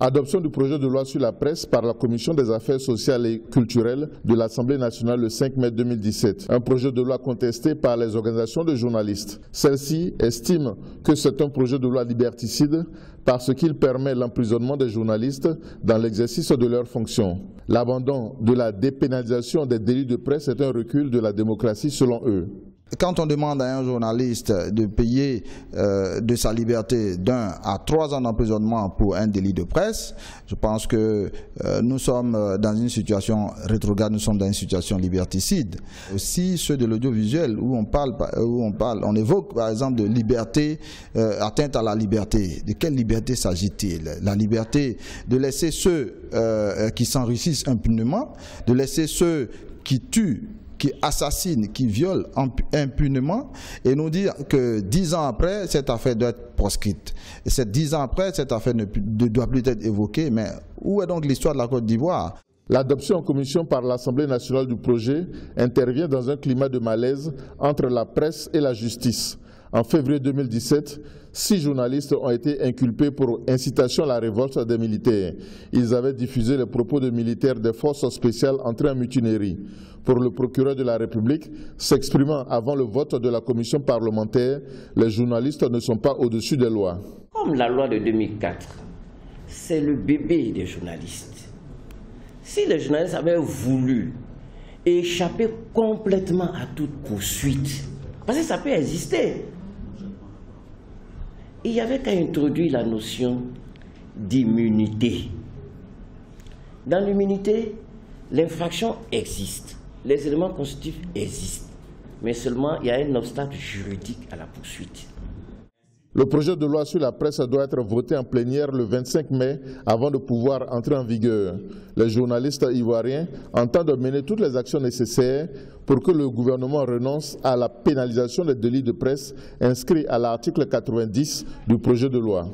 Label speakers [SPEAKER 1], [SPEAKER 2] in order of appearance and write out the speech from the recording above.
[SPEAKER 1] Adoption du projet de loi sur la presse par la Commission des affaires sociales et culturelles de l'Assemblée nationale le 5 mai 2017. Un projet de loi contesté par les organisations de journalistes. Celle-ci estime que c'est un projet de loi liberticide parce qu'il permet l'emprisonnement des journalistes dans l'exercice de leurs fonctions. L'abandon de la dépénalisation des délits de presse est un recul de la démocratie selon eux.
[SPEAKER 2] Quand on demande à un journaliste de payer de sa liberté d'1 à 3 ans d'emprisonnement pour un délit de presse, je pense que nous sommes dans une situation rétrograde, nous sommes dans une situation liberticide. Aussi ceux de l'audiovisuel où on évoque par exemple de liberté, atteinte à la liberté. De quelle liberté s'agit-il? La liberté de laisser ceux qui s'enrichissent impunément, de laisser ceux qui tuent, qui assassinent, qui violent impunément, et nous dire que 10 ans après, cette affaire doit être proscrite. Et 10 ans après, cette affaire ne doit plus être évoquée. Mais où est donc l'histoire de la Côte d'Ivoire?
[SPEAKER 1] L'adoption en commission par l'Assemblée nationale du projet intervient dans un climat de malaise entre la presse et la justice. En février 2017, 6 journalistes ont été inculpés pour incitation à la révolte des militaires. Ils avaient diffusé les propos de militaires des forces spéciales entrés en mutinerie. Pour le procureur de la République, s'exprimant avant le vote de la commission parlementaire, les journalistes ne sont pas au-dessus des lois.
[SPEAKER 3] Comme la loi de 2004, c'est le bébé des journalistes. Si les journalistes avaient voulu échapper complètement à toute poursuite, parce que ça peut exister, il n'y avait qu'à introduire la notion d'immunité. Dans l'immunité, l'infraction existe, les éléments constitutifs existent, mais seulement il y a un obstacle juridique à la poursuite.
[SPEAKER 1] Le projet de loi sur la presse doit être voté en plénière le 25 mai avant de pouvoir entrer en vigueur. Les journalistes ivoiriens entendent mener toutes les actions nécessaires pour que le gouvernement renonce à la pénalisation des délits de presse inscrits à l'article 90 du projet de loi.